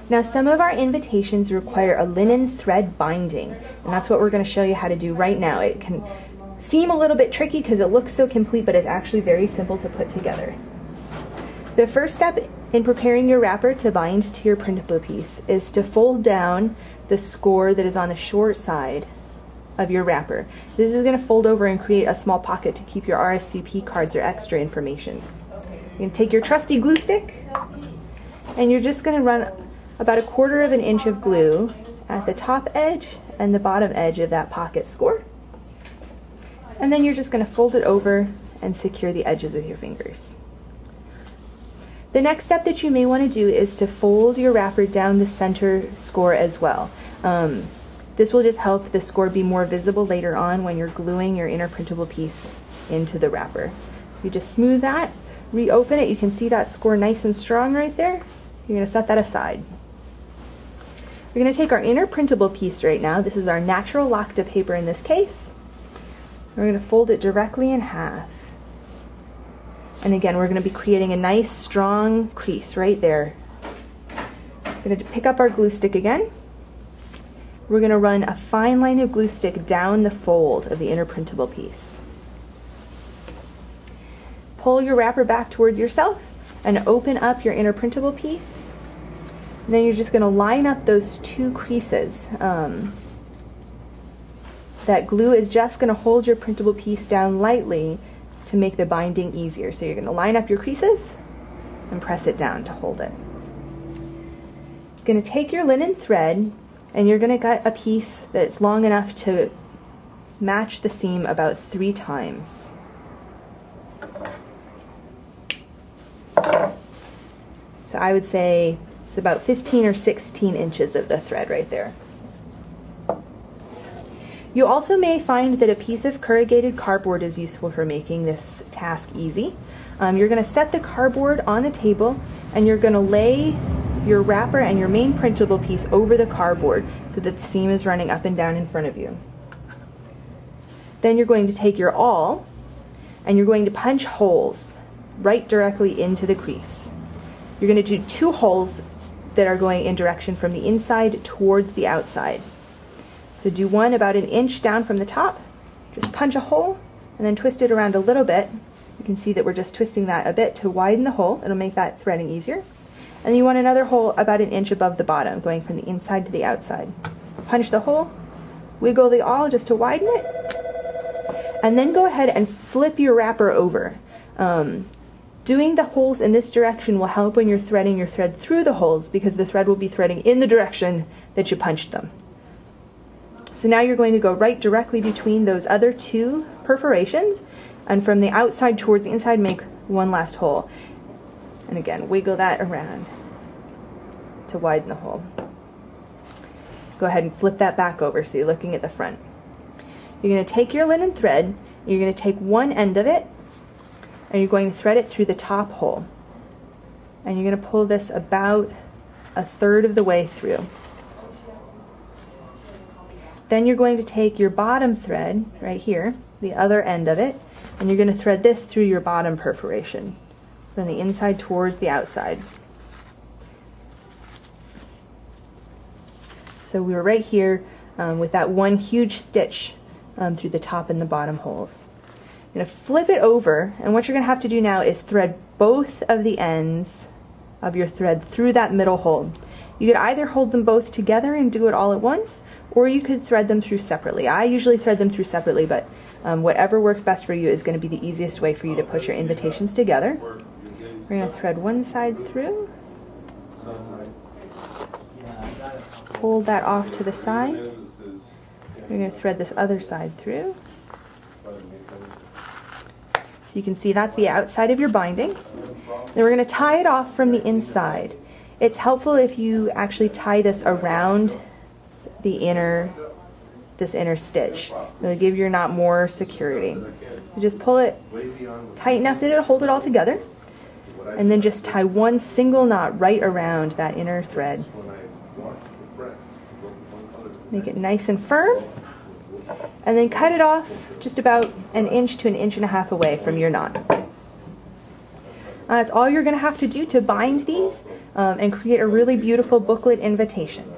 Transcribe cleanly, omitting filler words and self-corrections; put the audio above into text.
Now some of our invitations require a linen thread binding, and that's what we're going to show you how to do right now. It can seem a little bit tricky because it looks so complete, but it's actually very simple to put together. The first step in preparing your wrapper to bind to your printable piece is to fold down the score that is on the short side of your wrapper. This is going to fold over and create a small pocket to keep your RSVP cards or extra information. You're going to take your trusty glue stick, and you're just going to run about 1/4 inch of glue at the top edge and the bottom edge of that pocket score. And then you're just going to fold it over and secure the edges with your fingers. The next step that you may want to do is to fold your wrapper down the center score as well. This will just help the score be more visible later on when you're gluing your inner printable piece into the wrapper. You just smooth that, reopen it, you can see that score nice and strong right there. You're going to set that aside. We're going to take our inner printable piece right now. This is our natural Lacta paper in this case. We're going to fold it directly in half. And again, we're going to be creating a nice strong crease right there. We're going to pick up our glue stick again. We're going to run a fine line of glue stick down the fold of the inner printable piece. Pull your wrapper back towards yourself and open up your inner printable piece. And then you're just going to line up those two creases. That glue is just going to hold your printable piece down lightly to make the binding easier. So you're going to line up your creases and press it down to hold it. You're going to take your linen thread and you're going to cut a piece that's long enough to match the seam about 3 times. So I would say it's about 15 or 16 inches of the thread right there. You also may find that a piece of corrugated cardboard is useful for making this task easy. You're going to set the cardboard on the table and you're going to lay your wrapper and your main printable piece over the cardboard so that the seam is running up and down in front of you. Then you're going to take your awl and you're going to punch holes right directly into the crease. You're going to do 2 holes that are going in direction from the inside towards the outside. So do one about 1 inch down from the top, just punch a hole and then twist it around a little bit. You can see that we're just twisting that a bit to widen the hole. It'll make that threading easier. And then you want another hole about 1 inch above the bottom, going from the inside to the outside. Punch the hole, wiggle the awl just to widen it, and then go ahead and flip your wrapper over. Doing the holes in this direction will help when you're threading your thread through the holes because the thread will be threading in the direction that you punched them. So now you're going to go right directly between those other 2 perforations, and from the outside towards the inside make one last hole. And again, wiggle that around to widen the hole. Go ahead and flip that back over so you're looking at the front. You're going to take your linen thread, you're going to take one end of it, and you're going to thread it through the top hole. And you're going to pull this about 1/3 of the way through. Then you're going to take your bottom thread, right here, the other end of it, and you're going to thread this through your bottom perforation, from the inside towards the outside. So we were right here with that one huge stitch through the top and the bottom holes. You're going to flip it over, and what you're going to have to do now is thread both of the ends of your thread through that middle hole. You could either hold them both together and do it all at once, or you could thread them through separately. I usually thread them through separately, but whatever works best for you is going to be the easiest way for you to put your invitations together. We're going to thread one side through, hold that off to the side. We're going to thread this other side through. So you can see that's the outside of your binding. Then we're going to tie it off from the inside. It's helpful if you actually tie this around this inner stitch. It'll give your knot more security. You just pull it tight enough that it'll hold it all together, and then just tie one single knot right around that inner thread. Make it nice and firm, and then cut it off just about 1 inch to 1.5 inches away from your knot. That's all you're going to have to do to bind these. and create a really beautiful booklet invitation.